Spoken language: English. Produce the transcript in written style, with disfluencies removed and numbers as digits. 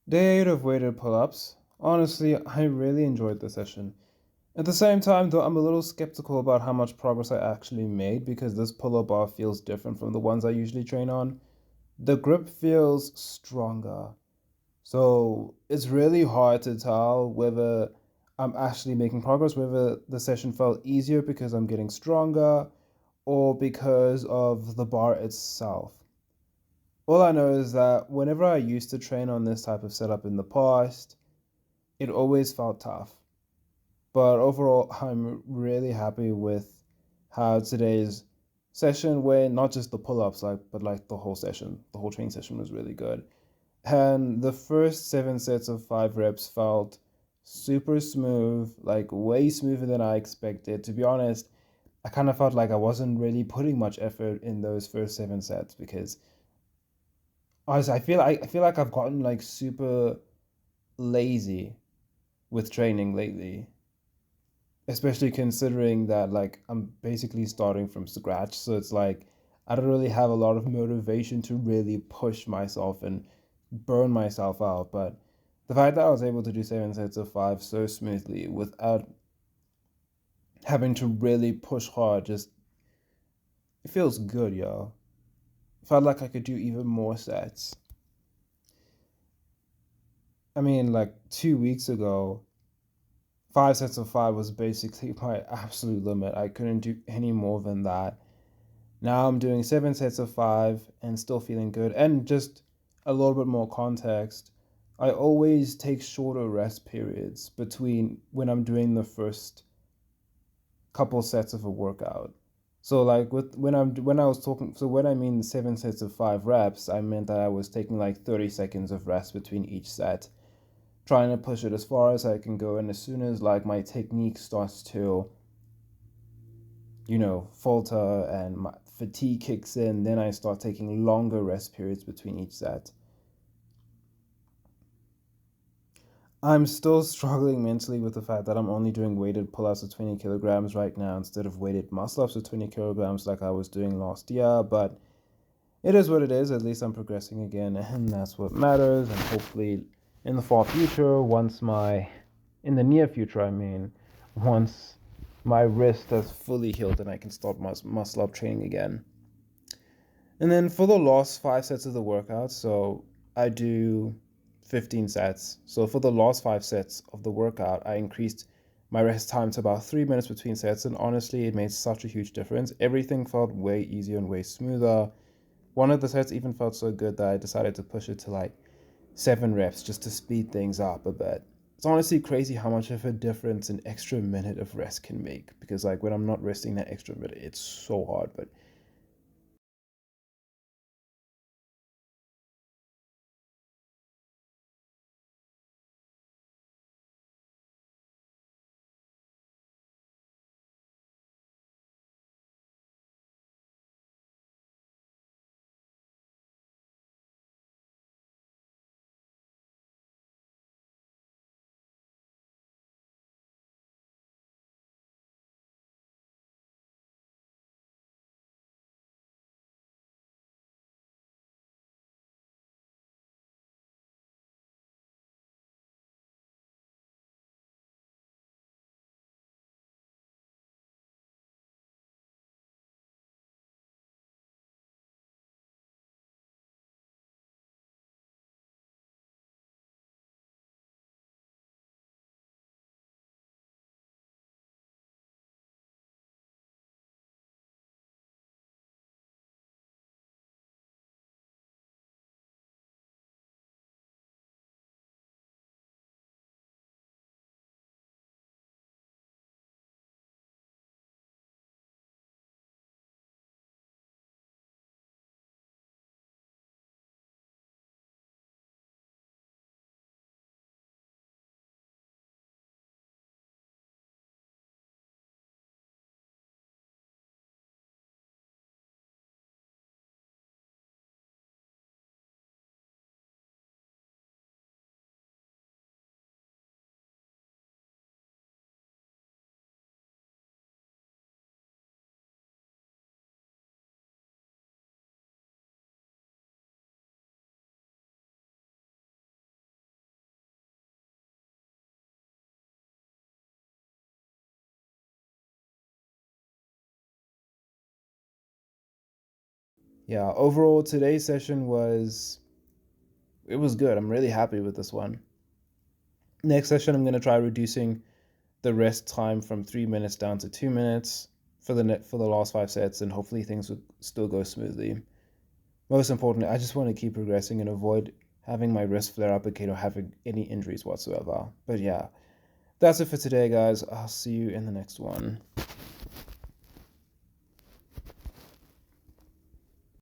Day 8 of weighted pull ups. Honestly, I really enjoyed the session. At the same time, though, I'm a little skeptical about how much progress I actually made because this pull up bar feels different from the ones I usually train on. The grip feels stronger. So it's really hard to tell whether I'm actually making progress, whether the session felt easier because I'm getting stronger or because of the bar itself. All I know is that whenever I used to train on this type of setup in the past, it always felt tough. But overall, I'm really happy with how today's session went, not just the pull-ups, but like the whole session. The whole training session was really good. And the first 7 sets of 5 reps felt super smooth, like way smoother than I expected. To be honest, I kind of felt like I wasn't really putting much effort in those first 7 sets because honestly, I feel like I've gotten like super lazy with training lately, especially considering that like I'm basically starting from scratch. So it's like I don't really have a lot of motivation to really push myself and burn myself out. But the fact that I was able to do 7 sets of 5 so smoothly without having to really push hard, just it feels good, yo. Felt like I could do even more sets. I mean, like 2 weeks ago, 5 sets of 5 was basically my absolute limit. I couldn't do any more than that. Now I'm doing 7 sets of 5 and still feeling good. And just a little bit more context, I always take shorter rest periods between when I'm doing the first couple sets of a workout. So like with when I was talking, so when I mean 7 sets of 5 reps, I meant that I was taking like 30 seconds of rest between each set, trying to push it as far as I can go. And as soon as like my technique starts to falter and my fatigue kicks in, then I start taking longer rest periods between each set. I'm still struggling mentally with the fact that I'm only doing weighted pull ups of 20 kilograms right now instead of weighted muscle ups of 20 kilograms like I was doing last year, but it is what it is. At least I'm progressing again, and that's what matters. And hopefully, in the far future, in the near future, I mean, once my wrist has fully healed and I can start muscle up training again. And then for the last 5 sets of the workout, so I do 15 sets. So for the last 5 sets of the workout, I increased my rest time to about 3 minutes between sets. And honestly, it made such a huge difference. Everything felt way easier and way smoother. One of the sets even felt so good that I decided to push it to like 7 reps just to speed things up a bit. It's honestly crazy how much of a difference an extra minute of rest can make because like when I'm not resting that extra minute, it's so hard. But Yeah, overall today's session was good. I'm really happy with this one. Next session I'm going to try reducing the rest time from 3 minutes down to 2 minutes for the last 5 sets, and hopefully things will still go smoothly. Most importantly, I just want to keep progressing and avoid having my wrist flare up again or having any injuries whatsoever. But yeah, that's it for today, guys. I'll see you in the next one.